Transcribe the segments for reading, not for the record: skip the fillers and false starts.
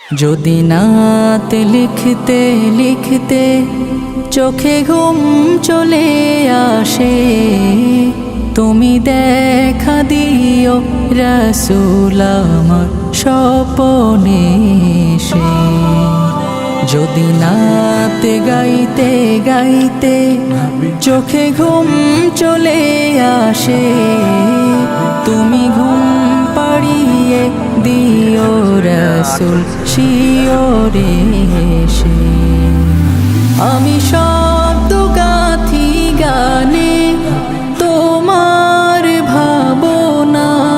যদি নাত লিখতে লিখতে চোখে ঘুম চলে আসে, তুমি দেখা দিও রাসূল আমার স্বপনে এসে। যদি নাত গাইতে গাইতে চোখে ঘুম চলে আসে, তুমি ঘুম পাড়িয়ে দিও রাসূল শিয়রে এসে। আমি শব্দ গাথি গানে তোমার ভাবনায়,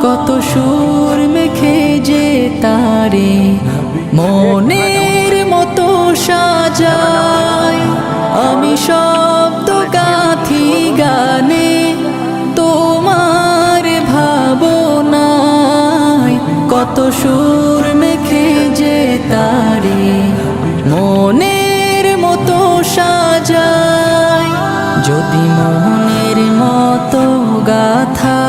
কত সুর মেখে যে তারে মনের মতো সাজায়। আমি শব্দ গাথি গানে তোমার ভাবনায়, কত সুর মেখে যে তারে মনের মতো সাজায়। যদি মনের মতো গাথা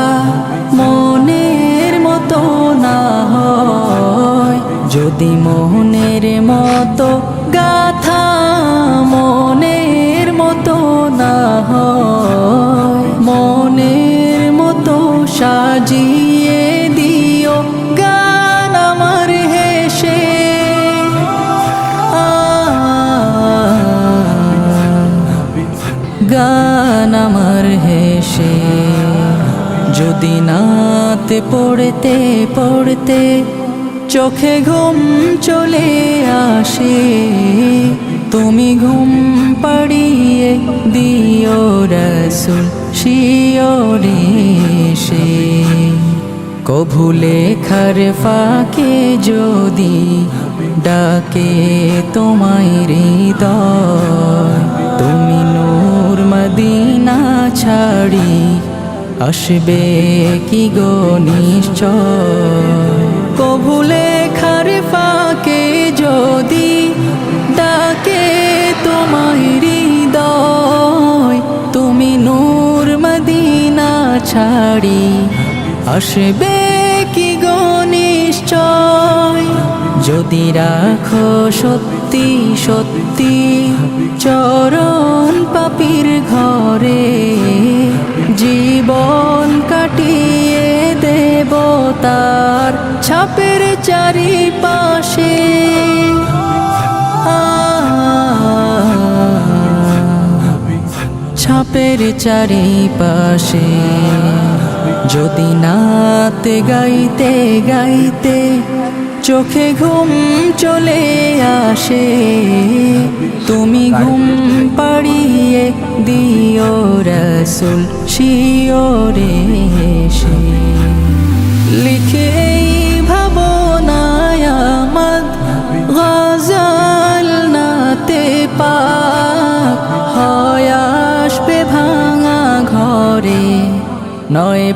মনের মতো না হয়, যদি মনের মতো গাথা মনের মতো না হয়, মনের মতো সাজিয়ে দিও গান আমার হেসে। গান আমার হেসে। যদি নাত পড়তে পড়তে চোখে ঘুম চলে আসে, তুমি ঘুম পাড়িয়ে দিও রাসূল শিয়রে এসে। কভু লেখার ফাঁকে যদি ডাকে তোমায় হৃদয়, তুমি নূর মদিনা ছাড়ি আসবে কি গো নিশ্চয়। কভু লেখার ফাঁকে যদি ডাকে তোমায় হৃদয়, তুমি নূর মদিনা ছাড়ি আসবে কি গো নিশ্চয়। যদি রাখো সত্যি সত্যি চরণ পাপীর ঘরে, জীবন কাটিয়ে দেব তার ছাপের চারিপাশে। ছাপের চারিপাশে। যদি নাত গাইতে গাইতে চোখে ঘুম চলে আসে, তুমি ঘুম পাড়িয়ে দিও রাসূল শিয়রে এসে। লিখে ভাবনায় আমদ গজল নাতে পাক, হয় আসবে ভাঙা ঘরে নয়